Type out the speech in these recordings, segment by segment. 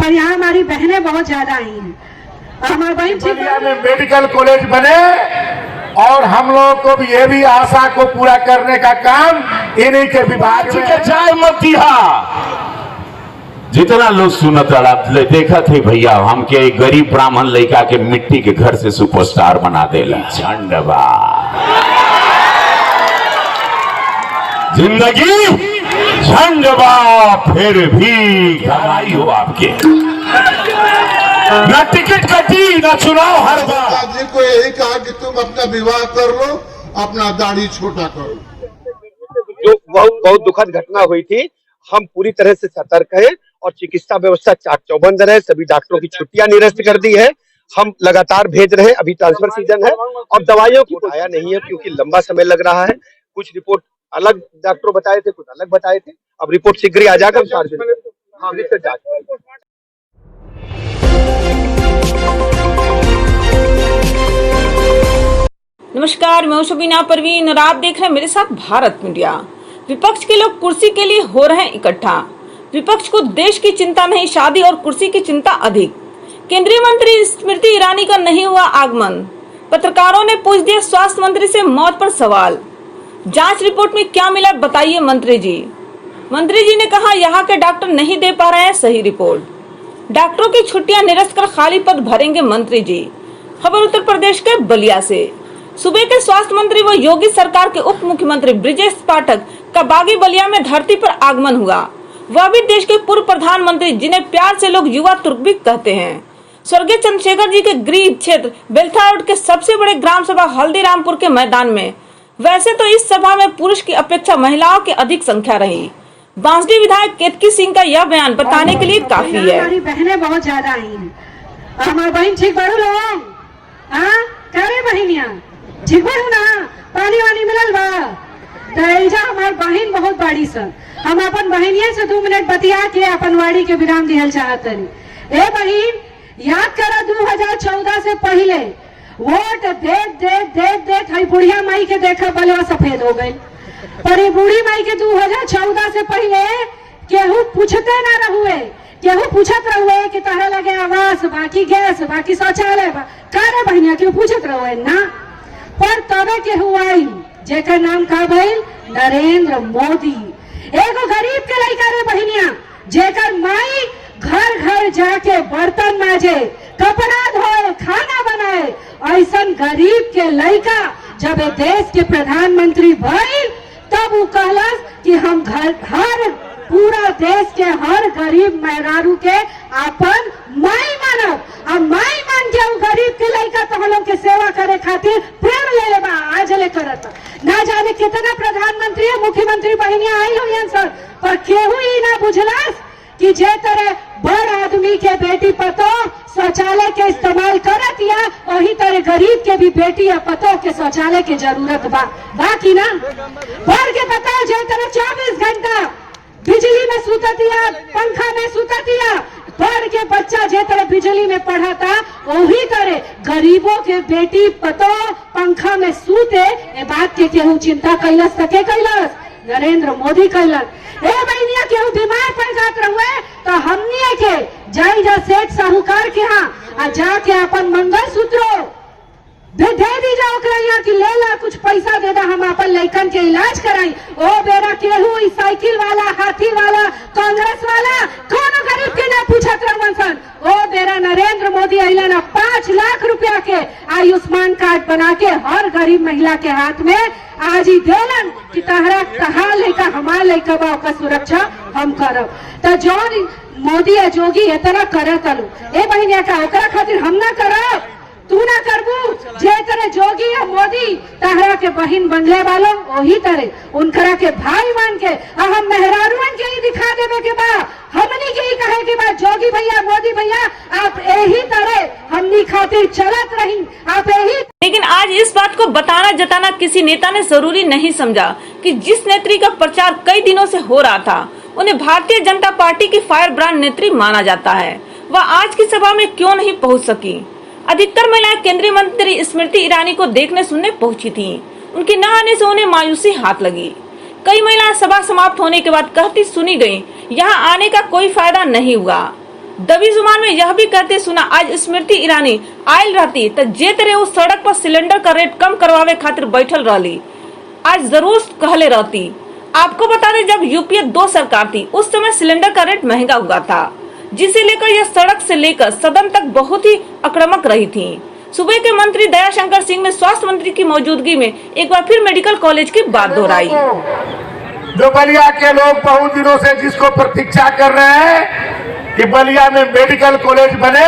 और यहाँ हमारी बहनें बहुत ज्यादा आई हैं। हमारे बहन बलिया में मेडिकल कॉलेज बने और हम लोगों को भी ये भी आशा को पूरा करने का काम इन्हीं के विभाग में। चाय मत दिया जितना लोग सुनत देखा थे भैया, हम के एक गरीब ब्राह्मण लड़का के मिट्टी के घर से सुपरस्टार बना देला। झंडवा जिंदगी झंडवा फिर भी गवाई हो आपके, ना टिकट कटी ना चुनाव हर बार। जी को यही कहा कि तुम अपना विवाह कर लो, अपना दाढ़ी छोटा करो। जो बहुत दुखद घटना हुई थी, हम पूरी तरह से सतर्क हैं और चिकित्सा व्यवस्था चाक चौबंद है। सभी डॉक्टरों की छुट्टियां निरस्त कर दी है। हम लगातार भेज रहे हैं। अभी ट्रांसफर सीजन है और दवाइयों की आया नहीं है क्योंकि लंबा समय लग रहा है। कुछ रिपोर्ट अलग डॉक्टर बताए थे, कुछ अलग बताए थे। अब रिपोर्ट शीघ्र ही आ जाकर नमस्कार, मैं शबीना परवीन और आप देख रहे हैं मेरे साथ भारत मीडिया। विपक्ष के लोग कुर्सी के लिए हो रहे हैं इकट्ठा। विपक्ष को देश की चिंता नहीं, शादी और कुर्सी की चिंता अधिक। केंद्रीय मंत्री स्मृति ईरानी का नहीं हुआ आगमन। पत्रकारों ने पूछ दिया स्वास्थ्य मंत्री से मौत पर सवाल। जांच रिपोर्ट में क्या मिला बताइए मंत्री जी। मंत्री जी ने कहा यहाँ के डॉक्टर नहीं दे पा रहे हैं सही रिपोर्ट। डॉक्टरों की छुट्टियां निरस्त कर खाली पद भरेंगे मंत्री जी। खबर उत्तर प्रदेश के बलिया से। सूबे के स्वास्थ्य मंत्री व योगी सरकार के उप मुख्यमंत्री ब्रिजेश पाठक का बागी बलिया में धरती पर आगमन हुआ। वह भी देश के पूर्व प्रधानमंत्री जिन्हें प्यार से लोग युवा तुर्क भी कहते हैं। स्वर्गीय चंद्रशेखर जी के गृह क्षेत्र बेलथा रोड के सबसे बड़े ग्राम सभा हल्दीरामपुर के मैदान में। वैसे तो इस सभा में पुरुष की अपेक्षा महिलाओं की अधिक संख्या रही। बांसडी विधायक केतकी सिंह का यह बयान बताने के लिए काफी है। हमारी बहनें बहुत ज्यादा आई हैं। हमारी बहन ठीक बढ़ू लोग, हाँ करे बहनिया ठीक बढ़ू ना, पानी वानी मिलल बा दहेजा। हमार बहन बहुत बड़ी सर। हम अपन बहनिया से 2 मिनट बतिया के अपन वाड़ी के विराम दिहल चाहते। ए बहन, याद करा 2014 से पहले वोट देख हई बुढ़िया माई के देखा बलवा सफेद हो गई। पर ये बूढ़ी माई के 2014 से पहले केहू पूछते ना रहुए। केहू पूछत रहुए कि तहरा लगे आवास बाकी गैस बाकी शौचालय करे बहनिया, केहू पूछत रहुए ना। पर तबे केहू आई जेकर नाम का भइल नरेंद्र मोदी। एगो गरीब के लइका रे बहनिया, जेकर माई घर घर जाके बर्तन माजे, कपड़ा धोए, खाना बनाए। ऐसन गरीब के लइका जब देश के प्रधानमंत्री भइल तब वो कहलस कि हम हर पूरा देश के हर गरीब मेहरारू के अपन माई मानब। अब माई मान के गरीब के लइका तो हम लोग के सेवा करे खातिर प्रेम ले लेबा आज ले करत। ना जाने कितना प्रधानमंत्री है मुख्यमंत्री बहनियां आई हुई सर, पर केहू ही ना बुझलस कि जे तरह बड़ आदमी के बेटी पतो शौचालय के इस्तेमाल करत या वही तरह गरीब के भी बेटी या पतो के शौचालय के जरूरत बा कि ना। बढ़ के बताओ, जे तरह 24 घंटा बिजली में सुततिया, पंखा में सुततिया, बढ़ के बच्चा जे तरह बिजली में पढ़ा था वही तरह गरीबों के बेटी पतो पंखा में सूते। ए बात के केहू चिंता कैलस सके कैलस नरेंद्र मोदी कैलस। ए बहनिया केहू बीमार पड़ जात रहुए तो हमनी के जाई जा सेठ साहूकार के यहाँ जाके अपन मंगल सूत्रों दे दी जाओ यहाँ की ले ला, कुछ पैसा दे दा, हम अपन लइकन के इलाज कराई। ओ बेरा केहू साइकिल वाला, हाथी वाला, कांग्रेस वाला कोनो गरीब के ना पूछत रहन सन। ओ बेरा नरेंद्र मोदी अइलन 5 लाख रुपया के आयुष्मान कार्ड बना के हर गरीब महिला के हाथ में आज ही देलन कि तहरा कहा लइका हमार लइका बा ओकर सुरक्षा हम करब। तो जौन मोदी या जोगी इतना करत अलू, ए बहनिया का ओकरा खातिर हम ना करब, तू ना करबू। जे तरह जोगी या मोदी तहरा के बहन बनले वालों वही तरह उनकरा के भाई मान के हम मेहरारुअन के ही दिखा देवे के बा, हमनी के ही कहे के बा जोगी भैया मोदी भैया आप यही तरह हमनी खातिर चलत रही, आप यही। लेकिन आज इस बात को बताना जताना किसी नेता ने जरूरी नहीं समझा कि जिस नेत्री का प्रचार कई दिनों से हो रहा था उन्हें भारतीय जनता पार्टी की फायर ब्रांड नेत्री माना जाता है, वह आज की सभा में क्यों नहीं पहुँच सकी। अधिकतर महिलाएं केंद्रीय मंत्री स्मृति ईरानी को देखने सुनने पहुंची थीं। उनके न आने से उन्हें मायूसी हाथ लगी। कई महिलाएं सभा समाप्त होने के बाद कहती सुनी गईं, यहाँ आने का कोई फायदा नहीं हुआ। दबी जुबान में यह भी कहते सुना, आज स्मृति ईरानी आयल रहती तो जे तेरे उस सड़क पर सिलेंडर का रेट कम करवावे खातिर बैठल रहली, आज जरूर कहले रहती। आपको बता दें, जब यूपीए 2 सरकार थी उस समय सिलेंडर का रेट महंगा हुआ था, जिसे लेकर यह सड़क से लेकर सदन तक बहुत ही आक्रामक रही थी। सूबे के मंत्री दयाशंकर सिंह ने स्वास्थ्य मंत्री की मौजूदगी में एक बार फिर मेडिकल कॉलेज की बात दोहराई। जो बलिया के लोग बहुत दिनों से जिसको प्रतीक्षा कर रहे हैं कि बलिया में मेडिकल कॉलेज बने,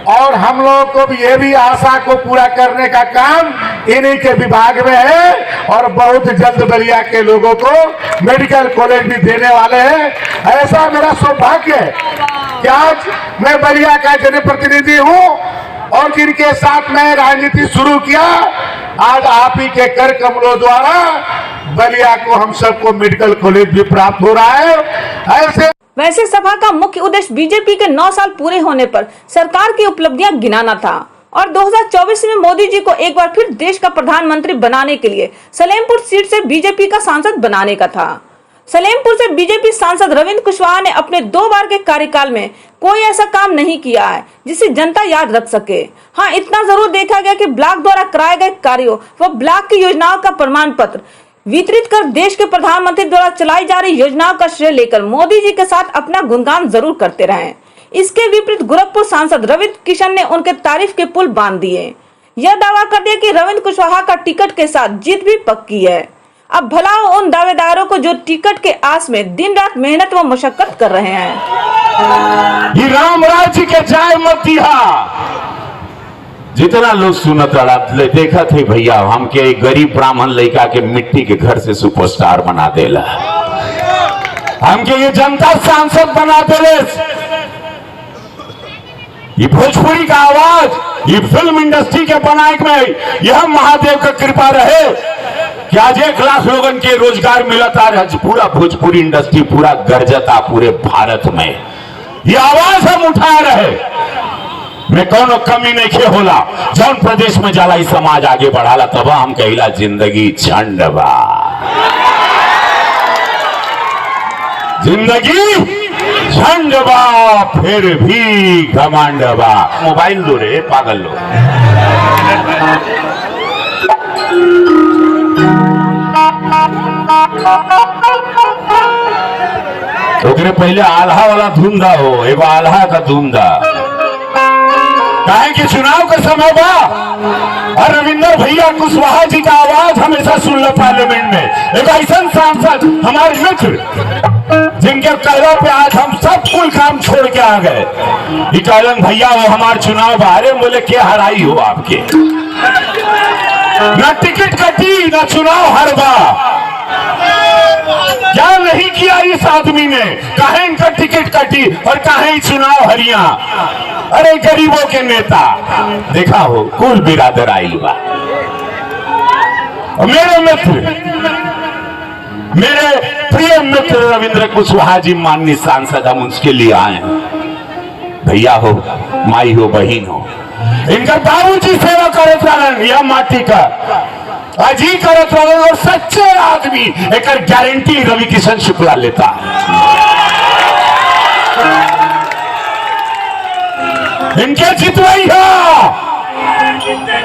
और हम लोगों को भी ये भी आशा को पूरा करने का काम इन्हीं के विभाग में है, और बहुत जल्द बलिया के लोगों को मेडिकल कॉलेज भी देने वाले हैं। ऐसा मेरा सौभाग्य है कि आज मैं बलिया का जनप्रतिनिधि हूँ, और जिनके साथ मैं राजनीति शुरू किया, आज आप ही के कर कमलों द्वारा बलिया को हम सबको मेडिकल कॉलेज भी प्राप्त हो रहा है। ऐसे वैसे सभा का मुख्य उद्देश्य बीजेपी के 9 साल पूरे होने पर सरकार की उपलब्धियां गिनाना था और 2024 में मोदी जी को एक बार फिर देश का प्रधानमंत्री बनाने के लिए सलेमपुर सीट से बीजेपी का सांसद बनाने का था। सलेमपुर से बीजेपी सांसद रविंद्र कुशवाहा ने अपने 2 बार के कार्यकाल में कोई ऐसा काम नहीं किया है जिसे जनता याद रख सके। हाँ, इतना जरूर देखा गया कि ब्लॉक द्वारा कराए गए कार्यों व ब्लॉक की योजनाओं का प्रमाण पत्र वितरित कर देश के प्रधानमंत्री द्वारा चलाई जा रही योजनाओं का श्रेय लेकर मोदी जी के साथ अपना गुणगान जरूर करते रहे। इसके विपरीत गोरखपुर सांसद रविंद्र किशन ने उनके तारीफ के पुल बांध दिए। यह दावा कर दिया कि रविंद्र कुशवाहा का टिकट के साथ जीत भी पक्की है। अब भला उन दावेदारों को जो टिकट के आस में दिन रात मेहनत व मशक्कत कर रहे हैं। ये राम राज्य के जाय मत दिया। जितना लोग सुनत देखा थे भैया, हमके एक गरीब ब्राह्मण लड़का के मिट्टी के घर से सुपरस्टार बना देला, हमके ये जनता सांसद बना देले। ये भोजपुरी का आवाज, ये फिल्म इंडस्ट्री के बनाए में यह महादेव का कृपा रहे कि आज 1 लाख लोगन के रोजगार मिलता रहे। पूरा भोजपुरी इंडस्ट्री पूरा गरजता पूरे भारत में, ये आवाज हम उठा रहे। मैं कौनो कमी नहीं खे होला, जौन प्रदेश में जाला ई समाज आगे बढ़ाला, तब हम कहिला जिंदगी झंड बा, जिंदगी झंड बा, फिर भी घमंड बा। मोबाइल दो रे पागल लोग। ओकरे पहले आल्हा वाला धूम दा हो, एगो आल्हा का धूम दा, काहे कि चुनाव का समय बा और रविंद्र भैया कुशवाहा जी का आवाज हमेशा सुन लो पार्लियामेंट में। एक ऐसा सांसद हमारे मित्र जिनके कहला पे आज हम सब कुल काम छोड़ के आ गए, कहलन भैया वो हमारे चुनाव बा। अरे बोले क्या हराई हो आपके, ना टिकट कटी ना चुनाव हरबा, क्या नहीं किया इस आदमी ने, काहे इनका टिकट कटी और काहे चुनाव हरिया। अरे गरीबों के नेता देखा हो, कुल बिरादर आई बा। मेरे मित्र, मेरे प्रिय मित्र रविंद्र कुशवाहा जी माननीय सांसद, हम उसके लिए आए हैं। भैया हो, माई हो, बहन हो, इनका बाबूजी सेवा करत रहन, यह माटी का अजी करत रहन, और सच्चे आदमी एक गारंटी रवि किशन शुक्ला लेता। इनके जितवाई है,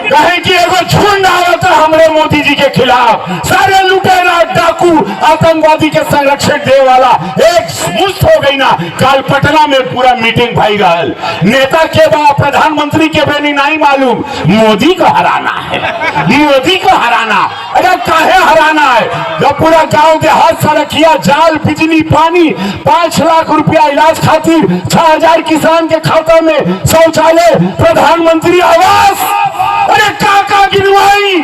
कहे कि एगो झुंड आवता हमरे मोदी जी के खिलाफ, सारे लुटेरा डाकू आतंकवादी के संरक्षण दे वाला एक मुश्त हो गई ना। कल पटना में पूरा मीटिंग भाई रहल, नेता के बाद प्रधानमंत्री के बेनी नहीं मालूम, मोदी को हराना है, मोदी को हराना। अरे काहे हराना है, जब पूरा गांव देहात सड़किया, जाल, बिजली, पानी, 5 लाख रुपया इलाज खातिर, 6000 किसान के खाता में शौचालय, प्रधानमंत्री आवास, अरे काका गिनवाई।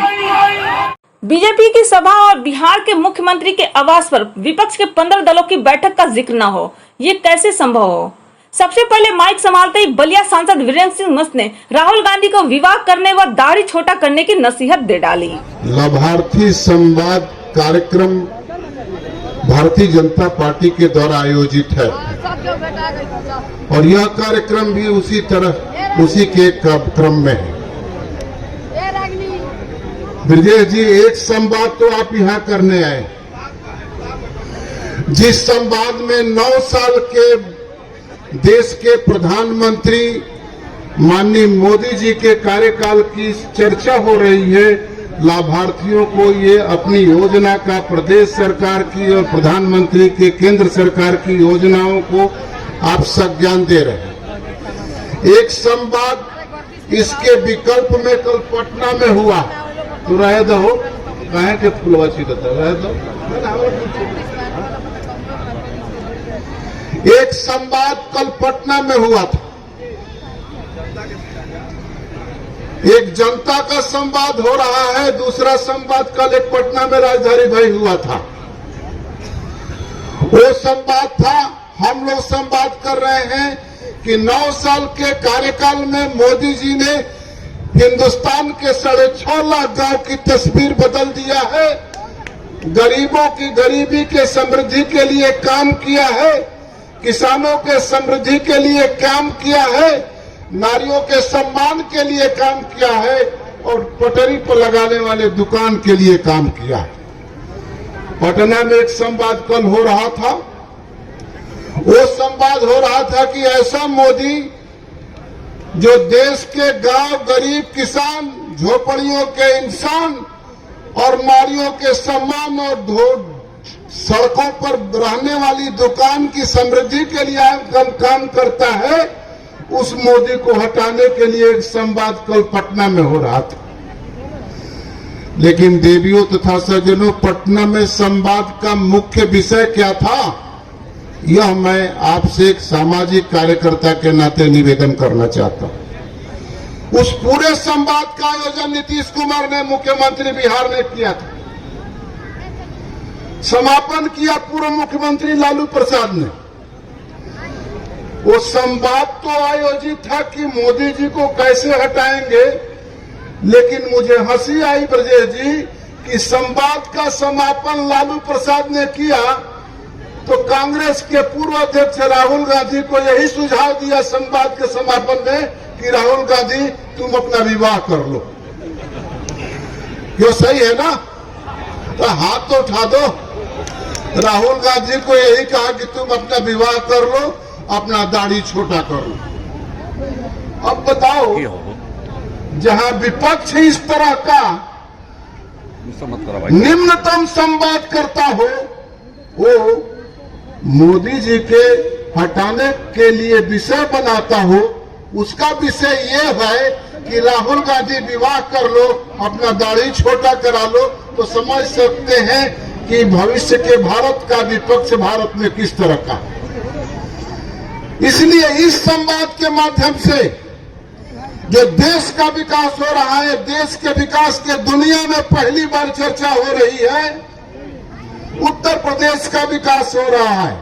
बीजेपी की सभा और बिहार के मुख्यमंत्री के आवास पर विपक्ष के 15 दलों की बैठक का जिक्र न हो, ये कैसे संभव हो। सबसे पहले माइक संभालते ही बलिया सांसद वीरेंद्र सिंह मस्त ने राहुल गांधी को विवाह करने व दाढ़ी छोटा करने की नसीहत दे डाली। लाभार्थी संवाद कार्यक्रम भारतीय जनता पार्टी के द्वारा आयोजित है और यह कार्यक्रम भी उसी के क्रम में है। ब्रजेश जी, एक संवाद तो आप यहाँ करने आए, जिस संवाद में 9 साल के देश के प्रधानमंत्री माननीय मोदी जी के कार्यकाल की चर्चा हो रही है। लाभार्थियों को ये अपनी योजना का प्रदेश सरकार की और प्रधानमंत्री के केंद्र सरकार की योजनाओं को आप संज्ञान दे रहे हैं। एक संवाद इसके विकल्प में कल पटना में हुआ, तो रह दो कहे के फुलवा छिड़ता रह दो। एक संवाद कल पटना में हुआ था, एक जनता का संवाद हो रहा है, दूसरा संवाद कल एक पटना में राजधानी भाई हुआ था। वो संवाद था, हम लोग संवाद कर रहे हैं कि 9 साल के कार्यकाल में मोदी जी ने हिंदुस्तान के 6.5 लाख गांव की तस्वीर बदल दिया है, गरीबों की गरीबी के समृद्धि के लिए काम किया है, किसानों के समृद्धि के लिए काम किया है, नारियों के सम्मान के लिए काम किया है और पटरी पर लगाने वाले दुकान के लिए काम किया है। पटना में एक संवाद कल हो रहा था, वो संवाद हो रहा था कि ऐसा मोदी जो देश के गांव, गरीब किसान, झोपड़ियों के इंसान और नारियों के सम्मान और सड़कों पर रहने वाली दुकान की समृद्धि के लिए काम करता है, उस मोदी को हटाने के लिए एक संवाद कल पटना में हो रहा था। लेकिन देवियों तथा सज्जनों, पटना में संवाद का मुख्य विषय क्या था, यह मैं आपसे एक सामाजिक कार्यकर्ता के नाते निवेदन करना चाहता हूं। उस पूरे संवाद का आयोजन नीतीश कुमार ने, मुख्यमंत्री बिहार ने किया था। समापन किया पूर्व मुख्यमंत्री लालू प्रसाद ने। वो संवाद तो आयोजित था कि मोदी जी को कैसे हटाएंगे, लेकिन मुझे हंसी आई ब्रजेश जी कि संवाद का समापन लालू प्रसाद ने किया तो कांग्रेस के पूर्व अध्यक्ष राहुल गांधी को यही सुझाव दिया संवाद के समापन में कि राहुल गांधी तुम अपना विवाह कर लो। क्यों, सही है ना? तो हाथ तो उठा दो। राहुल गांधी को यही कहा कि तुम अपना विवाह कर लो, अपना दाढ़ी छोटा कर लो। अब बताओ, जहां विपक्ष इस तरह का निम्नतम संवाद करता हो, वो मोदी जी के हटाने के लिए विषय बनाता हो, उसका विषय ये है कि राहुल गांधी विवाह कर लो, अपना दाढ़ी छोटा करा लो, तो समझ सकते हैं कि भविष्य के भारत का विपक्ष भारत में किस तरह का। इसलिए इस संवाद के माध्यम से जो देश का विकास हो रहा है, देश के विकास के दुनिया में पहली बार चर्चा हो रही है, उत्तर प्रदेश का विकास हो रहा है।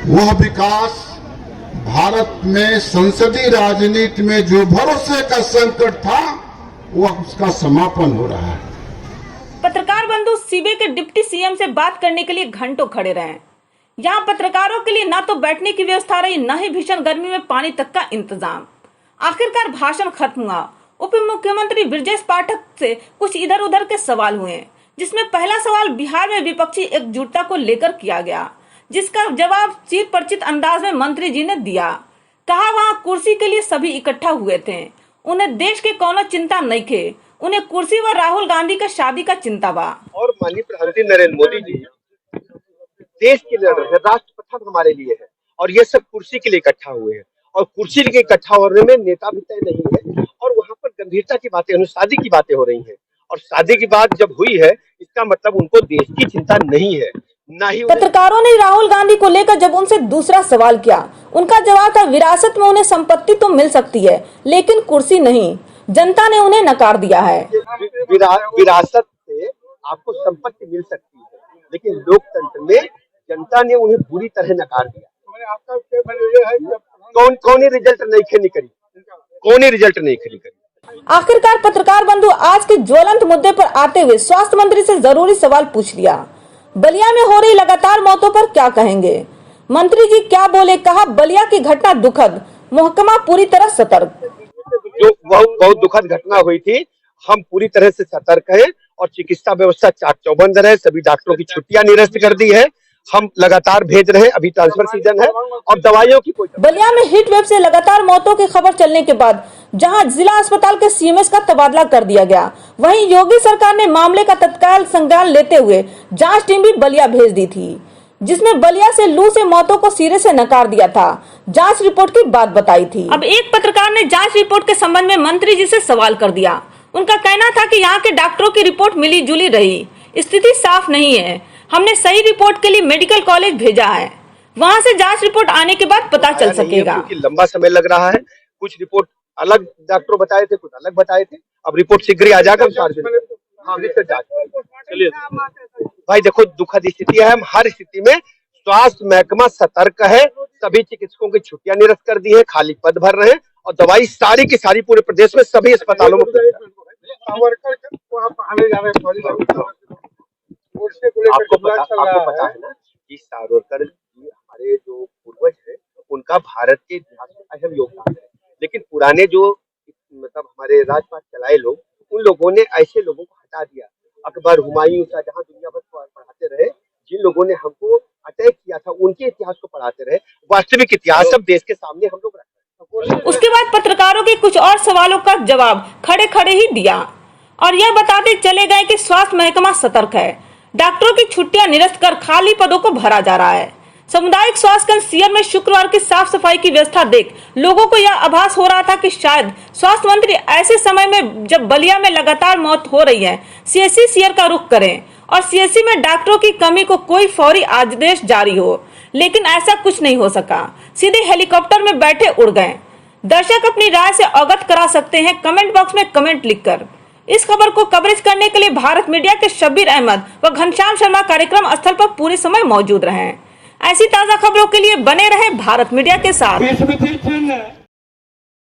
वह विकास भारत में संसदीय राजनीति में जो भरोसे का संकट था, वह उसका समापन हो रहा है। पत्रकार बंधु सीबे के डिप्टी सीएम से बात करने के लिए घंटों खड़े रहे। यहाँ पत्रकारों के लिए ना तो बैठने की व्यवस्था रही, न ही भीषण गर्मी में पानी तक का इंतजाम। आखिरकार भाषण खत्म हुआ। उप मुख्यमंत्री ब्रजेश पाठक से कुछ इधर उधर के सवाल हुए, जिसमें पहला सवाल बिहार में विपक्षी एकजुटता को लेकर किया गया, जिसका जवाब चिर परिचित अंदाज में मंत्री जी ने दिया। कहा वहां कुर्सी के लिए सभी इकट्ठा हुए थे, उन्हें देश के कोनो चिंता नहीं थे, उन्हें कुर्सी व राहुल गांधी का शादी का चिंता बा। और माननीय प्रधानमंत्री नरेंद्र मोदी जी देश के लिए राष्ट्र प्रथम हमारे लिए है, और ये सब कुर्सी के लिए इकट्ठा हुए हैं। और कुर्सी के इकट्ठा होने में नेता भी तय नहीं है, और वहाँ पर गंभीरता की बातें, शादी की बातें हो रही हैं, और शादी की बात जब हुई है, इसका मतलब उनको देश की चिंता नहीं है, ना ही। पत्रकारों ने राहुल गांधी को लेकर जब उनसे दूसरा सवाल किया, उनका जवाब था विरासत में उन्हें संपत्ति तो मिल सकती है, लेकिन कुर्सी नहीं। जनता ने उन्हें नकार दिया है। विरासत से आपको संपत्ति मिल सकती है, लेकिन लोकतंत्र में जनता ने उन्हें बुरी तरह नकार दिया। कौन रिजल्ट नहीं खरीदी करी, कौन रिजल्ट नहीं खरीदी करी। आखिरकार पत्रकार बंधु आज के ज्वलंत मुद्दे पर आते हुए स्वास्थ्य मंत्री से जरूरी सवाल पूछ लिया। बलिया में हो रही लगातार मौतों पर क्या कहेंगे? मंत्री जी क्या बोले? कहा बलिया की घटना दुखद, महकमा पूरी तरह सतर्क। जो बहुत दुखद घटना हुई थी, हम पूरी तरह से सतर्क हैं और चिकित्सा व्यवस्था चाक चौबंद है। सभी डॉक्टरों की छुट्टियां निरस्त कर दी है। हम लगातार भेज रहे हैं, अभी ट्रांसफर सीजन है और दवाइयों की कोई बलिया में हीट वेव से लगातार मौतों की खबर चलने के बाद जहां जिला अस्पताल के सीएमएस का तबादला कर दिया गया, वहीं योगी सरकार ने मामले का तत्काल संज्ञान लेते हुए जांच टीम भी बलिया भेज दी थी, जिसमें बलिया से लू से मौतों को सिरे से नकार दिया था। जांच रिपोर्ट की बात बताई थी। अब एक पत्रकार ने जांच रिपोर्ट के संबंध में मंत्री जी से सवाल कर दिया। उनका कहना था कि यहाँ के डॉक्टरों की रिपोर्ट मिली जुली रही, स्थिति साफ नहीं है। हमने सही रिपोर्ट के लिए मेडिकल कॉलेज भेजा है, वहाँ से जांच रिपोर्ट आने के बाद पता चल सकेगा। क्योंकि लंबा समय लग रहा है, कुछ रिपोर्ट अलग डॉक्टर बताए थे, कुछ अलग बताए थे। अब रिपोर्ट शीघ्र ही आ जाएगा। चलिए भाई, देखो दुखद स्थिति है। हम हर स्थिति में स्वास्थ्य महकमा सतर्क है। सभी चिकित्सकों की छुट्टियां निरस्त कर दी है, खाली पद भर रहे हैं और दवाई सारी की सारी पूरे प्रदेश में सभी अस्पतालों में आपको पता है ना कि सावरकर जी हमारे जो पूर्वज है, उनका भारत के इतिहास में अहम योगदान है। लेकिन पुराने जो मतलब हमारे राजपाट चलाए लोग, उन लोगों ने ऐसे लोगों को हटा दिया। अकबर, हुमायूं, शाहजहां दुनिया भर पढ़ाते रहे। जिन लोगों ने हमको अटैक किया था, उनके इतिहास को पढ़ाते रहे। वास्तविक इतिहास अब देश के सामने हम लोग रखते हैं। उसके बाद पत्रकारों के कुछ और सवालों का जवाब खड़े खड़े ही दिया और यह बताते चले गए कि स्वास्थ्य महकमा सतर्क है। डॉक्टरों की छुट्टियां निरस्त कर खाली पदों को भरा जा रहा है। सामुदायिक स्वास्थ्य केंद्र सीयर में शुक्रवार की साफ सफाई की व्यवस्था देख लोगों को यह आभास हो रहा था कि शायद स्वास्थ्य मंत्री ऐसे समय में जब बलिया में लगातार मौत हो रही है, सीएससी सीयर का रुख करें और सीएससी में डॉक्टरों की कमी को कोई फौरी आदेश जारी हो। लेकिन ऐसा कुछ नहीं हो सका, सीधे हेलीकॉप्टर में बैठे उड़ गए। दर्शक अपनी राय से अवगत करा सकते हैं कमेंट बॉक्स में कमेंट लिखकर। इस खबर को कवरेज करने के लिए भारत मीडिया के शब्बीर अहमद व घनश्याम शर्मा कार्यक्रम स्थल पर पूरे समय मौजूद रहे। ऐसी ताजा खबरों के लिए बने रहे भारत मीडिया के साथ।